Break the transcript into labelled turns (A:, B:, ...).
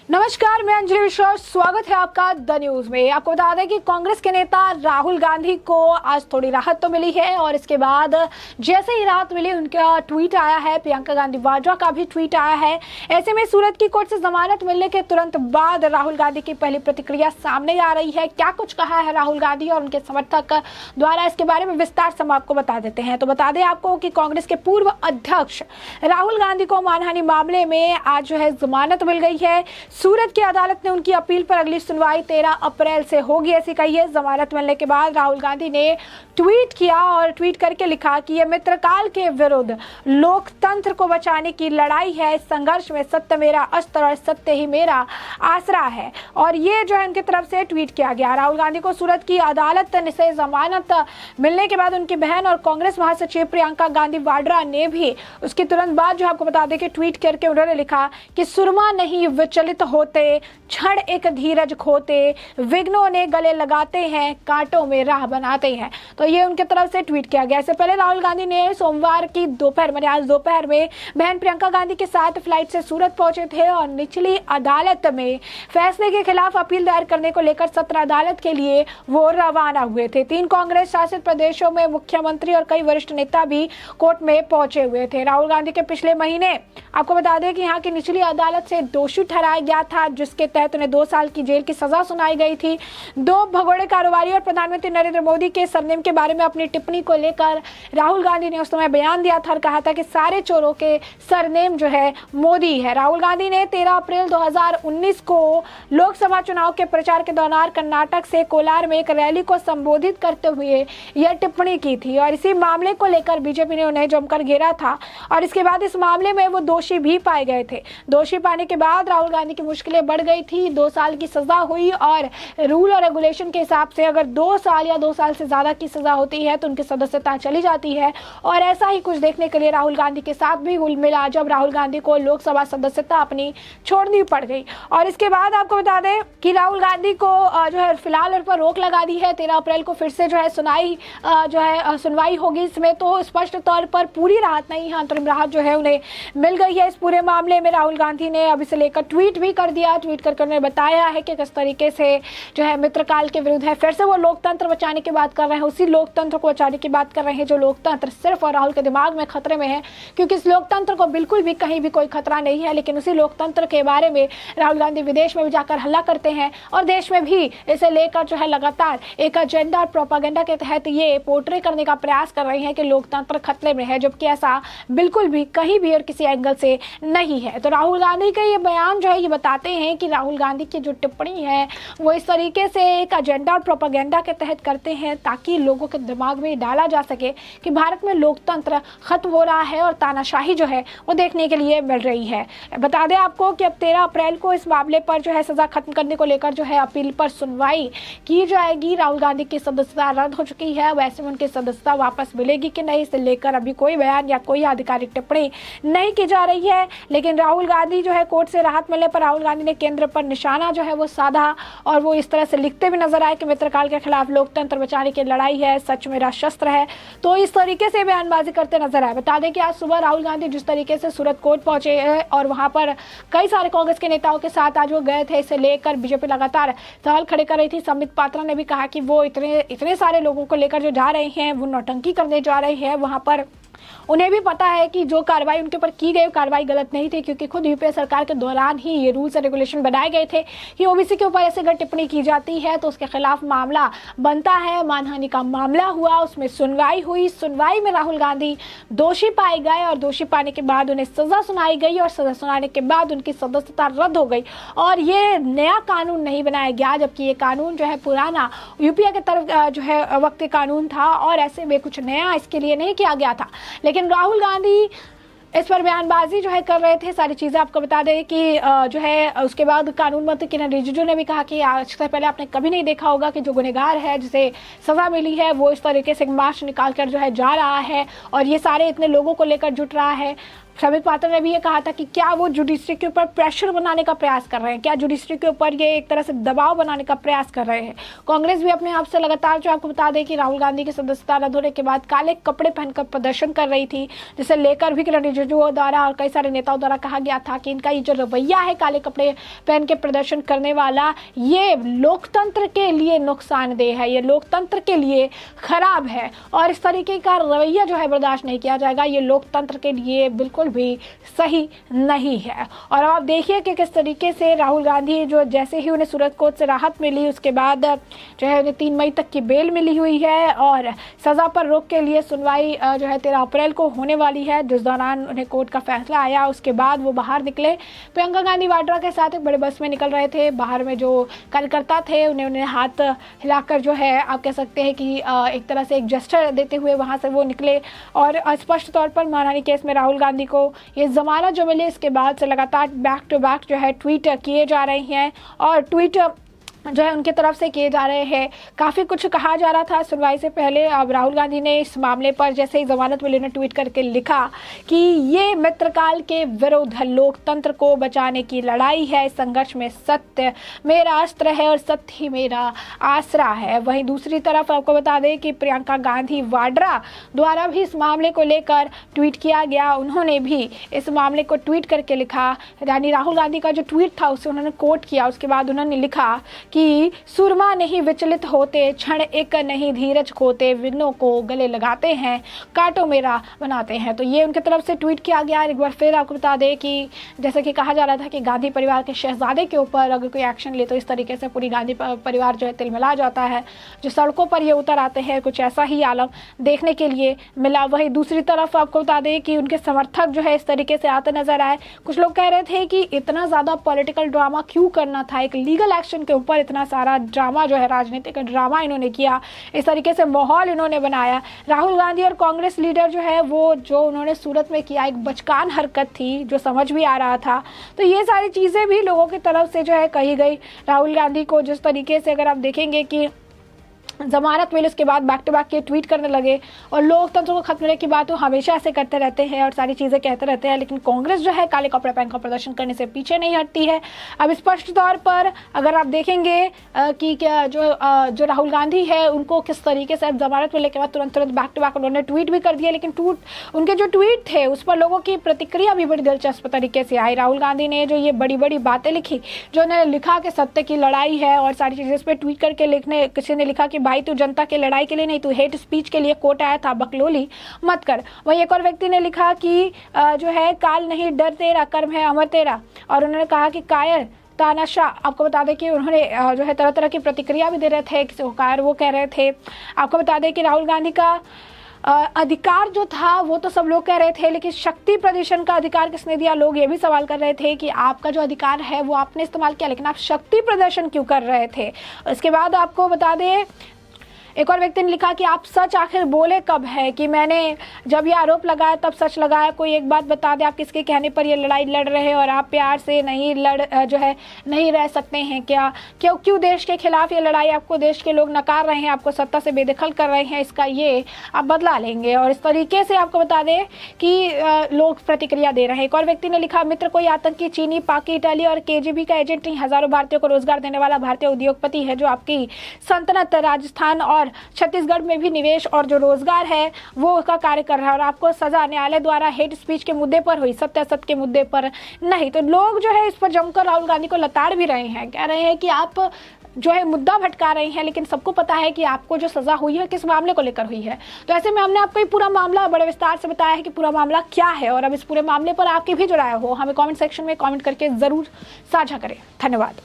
A: नमस्कार, मैं अंजलि मिश्रा। स्वागत है आपका द न्यूज में। आपको बता दें कि कांग्रेस के नेता राहुल गांधी को आज थोड़ी राहत तो मिली है और इसके बाद जैसे ही राहत मिली उनका ट्वीट आया है, प्रियंका गांधी वाड्रा का भी ट्वीट आया है। ऐसे में सूरत की कोर्ट से जमानत मिलने के तुरंत बाद राहुल गांधी की पहली प्रतिक्रिया सामने आ रही है। क्या कुछ कहा है राहुल गांधी और उनके समर्थक द्वारा, इसके बारे में विस्तार से हम आपको बता देते हैं। तो बता दें आपको कि कांग्रेस के पूर्व अध्यक्ष राहुल गांधी को मानहानि मामले में आज जो है जमानत मिल गई है। सूरत की अदालत ने उनकी अपील पर अगली सुनवाई 13 अप्रैल से होगी, ऐसी कही है। जमानत मिलने के बाद राहुल गांधी ने ट्वीट किया और ट्वीट करके लिखा कि यह मित्रकाल के विरुद्ध लोकतंत्र को बचाने की लड़ाई है। इस संघर्ष में सत्य मेरा अस्त्र और सत्य ही मेरा आसरा है। और ये जो है उनकी तरफ से ट्वीट किया गया। राहुल गांधी को सूरत की अदालत से जमानत मिलने के बाद उनकी बहन और कांग्रेस महासचिव प्रियंका गांधी वाड्रा ने भी उसके तुरंत बाद जो आपको बता दें कि ट्वीट करके उन्होंने लिखा कि सुरमा नहीं विचलित होते, क्षण एक धीरज खोते, विघ्नों ने गले लगाते हैं, कांटों में राह बनाते हैं। तो ये उनके तरफ से ट्वीट किया गया। इससे पहले राहुल गांधी ने सोमवार की दोपहर में, आज दोपहर में बहन प्रियंका गांधी के साथ फ्लाइट से सूरत पहुंचे थे और निचली अदालत में फैसले के खिलाफ अपील दायर करने को लेकर सत्र अदालत के लिए वो रवाना हुए थे। 3 कांग्रेस शासित प्रदेशों में मुख्यमंत्री और कई वरिष्ठ नेता भी कोर्ट में पहुंचे हुए थे। राहुल गांधी के पिछले महीने आपको बता दें कि यहाँ की निचली अदालत से दोषी ठहराया गया था, जिसके तहत उन्हें 2 साल की जेल की सजा सुनाई गई थी। 2 भगोड़े कारोबारी और प्रधानमंत्री नरेंद्र मोदी के सरनेम के बारे में अपनी टिप्पणी को लेकर राहुल गांधी ने उस समय बयान दिया था और कहा था कि सारे चोरों के सरनेम जो है मोदी है। राहुल गांधी ने 13 अप्रैल 2019 को लोकसभा चुनाव के प्रचार के दौरान कर्नाटक से कोलार में एक रैली को संबोधित करते हुए यह टिप्पणी की थी और इसी मामले को लेकर बीजेपी ने उन्हें जमकर घेरा था और इसके बाद इस मामले में वो दोषी भी पाए गए थे। दोषी पाने के बाद राहुल गांधी की मुश्किलें बढ़ गई थी। 2 साल की सजा हुई और रूल और रेगुलेशन के हिसाब से अगर 2 साल या 2 साल से ज्यादा की सजा होती है तो उनकी सदस्यता चली जाती है। और ऐसा ही कुछ देखने के लिए राहुल गांधी के साथ भी हुल मिला जब राहुल गांधी को लोकसभा सदस्यता अपनी छोड़नी पड़ गई। और इसके बाद आपको बता दें कि राहुल गांधी को जो है फिलहाल उन पर रोक लगा दी है। 13 अप्रैल को फिर से जो है सुनवाई होगी। इसमें तो स्पष्ट तौर पर पूरी राहत नहीं है, अंतरिम राहत जो है उन्हें मिल गई है। इस पूरे मामले में राहुल गांधी ने अब इसे लेकर ट्वीट भी कर दिया। ट्वीट करके उन्होंने बताया है कि किस तरीके से जो है मित्रकाल के विरुद्ध है। फिर से वो लोकतंत्र बचाने की बात कर रहे हैं, उसी लोकतंत्र को बचाने की बात कर रहे हैं जो लोकतंत्र सिर्फ और राहुल के दिमाग में खतरे में है, क्योंकि इस लोकतंत्र को बिल्कुल भी कहीं भी कोई खतरा नहीं है। लेकिन उसी लोकतंत्र के बारे में राहुल गांधी विदेश में भी जाकर हल्ला करते हैं और देश में भी इसे लेकर जो है लगातार एक एजेंडा और प्रोपागेंडा के तहत ये पोर्ट्रे करने का प्रयास कर रहे हैं कि लोकतंत्र खतरे में है, जबकि ऐसा बिल्कुल भी कहीं भी और किसी एंगल से नहीं है। तो राहुल गांधी का ये बयान जो है ये बताते हैं कि राहुल गांधी की जो टिप्पणी है वो इस तरीके से एक एजेंडा और प्रोपेगेंडा के तहत करते हैं ताकि लोगों के दिमाग में डाला जा सके कि भारत में लोकतंत्र खत्म हो रहा है और तानाशाही जो है वो देखने के लिए मिल रही है। बता दें आपको कि अब 13 अप्रैल को इस मामले पर जो है सजा खत्म करने को लेकर जो है अपील पर सुनवाई की जाएगी। राहुल गांधी की सदस्यता रद्द हो चुकी है, वैसे में उनकी सदस्यता वापस मिलेगी कि नहीं, इसे लेकर अभी कोई बयान या कोई आधिकारिक टिप्पणी नहीं की जा रही है। लेकिन राहुल गांधी जो है कोर्ट से राहत मिलने पर राहुल गांधी ने केंद्र पर निशाना जो है वो साधा और वो इस तरह से लिखते भी नजर आए कि मित्रकाल के खिलाफ लोकतंत्र बचाने की लड़ाई है, सच मेरा शस्त्र है। तो इस तरीके से बयानबाजी करते नजर आए। बता दें कि आज सुबह राहुल गांधी जिस तरीके से सूरत कोर्ट पहुंचे और वहां पर कई सारे कांग्रेस के नेताओं के साथ आज वो गए थे, इसे लेकर बीजेपी लगातार सवाल खड़े कर रही थी। संबित पात्रा ने भी कहा कि वो इतने सारे लोगों को लेकर जो जा रहे हैं वो नौटंकी करने जा रहे हैं। वहां पर उन्हें भी पता है कि जो कार्रवाई उनके ऊपर की गई कार्रवाई गलत नहीं थी, क्योंकि खुद यूपीए सरकार के दौरान ही ये रूल्स एंड रेगुलेशन बनाए गए थे कि ओबीसी के ऊपर ऐसे अगर टिप्पणी की जाती है तो उसके खिलाफ मामला बनता है। मानहानि का मामला हुआ, उसमें सुनवाई हुई। सुनवाई में राहुल गांधी दोषी पाए गए और दोषी पाने के बाद उन्हें सजा सुनाई गई और सजा सुनाने के बाद उनकी सदस्यता रद्द हो गई और ये नया कानून नहीं बनाया गया, जबकि ये कानून जो है पुराना यूपीए की तरफ जो है वक्त कानून था और ऐसे में कुछ नया इसके लिए नहीं किया गया था। लेकिन राहुल गांधी इस पर बयानबाजी जो है कर रहे थे। सारी चीज़ें आपको बता दें कि जो है उसके बाद कानून मंत्री किरण रिजिजू ने भी कहा कि आज से पहले आपने कभी नहीं देखा होगा कि जो गुनहगार है जिसे सज़ा मिली है वो इस तरीके से मार्च निकाल कर जो है जा रहा है और ये सारे इतने लोगों को लेकर जुट रहा है। संबित पात्रा ने भी ये कहा था कि क्या वो जुडिशरी के ऊपर प्रेशर बनाने का प्रयास कर रहे हैं, क्या जुडिशरी के ऊपर ये एक तरह से दबाव बनाने का प्रयास कर रहे हैं। कांग्रेस भी अपने आप से लगातार, जो आपको बता दें कि राहुल गांधी की सदस्यता रद्द होने के बाद काले कपड़े पहनकर प्रदर्शन कर रही थी, जिसे लेकर भी किरण रिजिजू द्वारा और कई सारे नेताओं द्वारा कहा गया था कि इनका ये जो रवैया है काले कपड़े पहन के प्रदर्शन करने वाला, ये लोकतंत्र के लिए नुकसानदेह है, ये लोकतंत्र के लिए खराब है और इस तरीके का रवैया जो है बर्दाश्त नहीं किया जाएगा। ये लोकतंत्र के लिए बिल्कुल भी सही नहीं है। और आप देखिए कि किस तरीके से राहुल गांधी, जो जैसे ही उन्हें सूरत कोर्ट से राहत मिली उसके बाद जो है उन्हें 3 मई तक की बेल मिली हुई है और सजा पर रोक के लिए सुनवाई जो है 13 अप्रैल को होने वाली है, जिस दौरान उन्हें कोर्ट का फैसला आया। उसके बाद वो बाहर निकले, प्रियंका गांधी वाड्रा के साथ एक बड़े बस में निकल रहे थे। बाहर में जो कार्यकर्ता थे उन्हें हाथ हिलाकर जो है आप कह सकते हैं कि एक तरह से एक जेस्चर देते हुए वहां से वो निकले और स्पष्ट तौर पर मानहानि केस में राहुल गांधी को ये जमानत जो मिली, इसके बाद से लगातार बैक टू बैक जो है ट्वीट किए जा रहे हैं और ट्वीट जो है उनके तरफ से किए जा रहे हैं। काफ़ी कुछ कहा जा रहा था सुनवाई से पहले। अब राहुल गांधी ने इस मामले पर जैसे ही जमानत मिली उन्होंने ट्वीट करके लिखा कि ये मित्रकाल के विरुद्ध लोकतंत्र को बचाने की लड़ाई है, संघर्ष में सत्य मेरा अस्त्र है और सत्य ही मेरा आसरा है। वहीं दूसरी तरफ आपको बता दें कि प्रियंका गांधी वाड्रा द्वारा भी इस मामले को लेकर ट्वीट किया गया। उन्होंने भी इस मामले को ट्वीट करके लिखा, यानी राहुल गांधी का जो ट्वीट था उसे उन्होंने कोट किया। उसके बाद उन्होंने लिखा कि सुरमा नहीं विचलित होते, क्षण एक नहीं धीरज खोते, विघ्नों को गले लगाते हैं, कांटों मेरा बनाते हैं। तो ये उनकी तरफ से ट्वीट किया गया। एक बार फिर आपको बता दें कि जैसे कि कहा जा रहा था कि गांधी परिवार के शहजादे के ऊपर अगर कोई एक्शन ले तो इस तरीके से पूरी गांधी परिवार जो है तिलमिला जाता है, जो सड़कों पर ये उतर आते हैं, कुछ ऐसा ही आलम देखने के लिए मिला। वही दूसरी तरफ आपको बता दें कि उनके समर्थक जो है इस तरीके से आते नजर आए। कुछ लोग कह रहे थे कि इतना ज़्यादा पॉलिटिकल ड्रामा क्यों करना था, एक लीगल एक्शन के ऊपर इतना सारा ड्रामा जो है, राजनीतिक ड्रामा इन्होंने किया, इस तरीके से माहौल इन्होंने बनाया। राहुल गांधी और कांग्रेस लीडर जो है वो जो उन्होंने सूरत में किया एक बचकान हरकत थी, जो समझ भी आ रहा था। तो ये सारी चीज़ें भी लोगों की तरफ से जो है कही गई। राहुल गांधी को जिस तरीके से अगर आप देखेंगे कि जमानत मिली उसके बाद बैक टू बैक ये ट्वीट करने लगे और लोकतंत्र को खत्म करने की बात वो हमेशा ऐसे करते रहते हैं और सारी चीज़ें कहते रहते हैं, लेकिन कांग्रेस जो है काले कपड़े पहनकर प्रदर्शन करने से पीछे नहीं हटती है। अब स्पष्ट तौर पर अगर आप देखेंगे कि क्या जो राहुल गांधी है उनको किस तरीके से अब जमानत मिलने के बाद तुरंत बैक टू बैक उन्होंने ट्वीट भी कर दिया, लेकिन उनके जो ट्वीट थे उस पर लोगों की प्रतिक्रिया भी बड़ी दिलचस्प तरीके से आई। राहुल गांधी ने जो ये बड़ी बड़ी बातें लिखी, जो उन्होंने लिखा कि सत्य की लड़ाई है और सारी चीज़ें इस पर ट्वीट करके किसी ने लिखा कि भाई तू जनता की लड़ाई के लिए नहीं, तू हेट स्पीच के लिए कोर्ट आया था, बकलोली मत कर। वहीं एक और व्यक्ति ने लिखा कि जो है काल नहीं डर तेरा, कर्म है अमर तेरा, और उन्होंने कहा कि कायर तानाशाह। आपको बता दें कि उन्होंने जो है तरह तरह की प्रतिक्रिया भी दे रहे थे, किसी कार वो कह रहे थे। आपको बता दें कि राहुल गांधी का अधिकार जो था वो तो सब लोग कह रहे थे, लेकिन शक्ति प्रदर्शन का अधिकार किसने दिया, लोग ये भी सवाल कर रहे थे कि आपका जो अधिकार है वो आपने इस्तेमाल किया, लेकिन आप शक्ति प्रदर्शन क्यों कर रहे थे। इसके बाद आपको बता दें एक और व्यक्ति ने लिखा कि आप सच आखिर बोले कब है, कि मैंने जब ये आरोप लगाया तब सच लगाया, कोई एक बात बता दे, आप किसके कहने पर ये लड़ाई लड़ रहे हैं और आप प्यार से नहीं नहीं रह सकते हैं क्या, क्यों देश के खिलाफ ये लड़ाई, आपको देश के लोग नकार रहे हैं, आपको सत्ता से बेदखल कर रहे हैं, इसका ये आप बदला लेंगे। और इस तरीके से आपको बता दें कि लोग प्रतिक्रिया दे रहे हैं। एक और व्यक्ति ने लिखा मित्र कोई आतंकी चीनी, पाकि, इटाली और KGB का एजेंट नहीं, हजारों भारतीयों को रोजगार देने वाला भारतीय उद्योगपति है, जो आपकी सल्तनत राजस्थान और छत्तीसगढ़ में भी निवेश और जो रोजगार है वो उसका कार्य कर रहा है, और आपको सजा न्यायालय द्वारा हेट स्पीच के मुद्दे पर हुई, सत्य असत्य के मुद्दे पर नहीं। तो लोग जो है इस पर जमकर राहुल गांधी को लताड़ भी रहे हैं, कह रहे हैं कि आप जो है मुद्दा भटका रहे हैं, लेकिन सबको पता है कि आपको जो सजा हुई है किस मामले को लेकर हुई है। तो ऐसे में हमने आपको ये पूरा मामला बड़े विस्तार से बताया है कि पूरा मामला क्या है, और अब इस पूरे मामले पर आपकी भी जो राय हो हमें कमेंट सेक्शन में कमेंट करके जरूर साझा करें। धन्यवाद।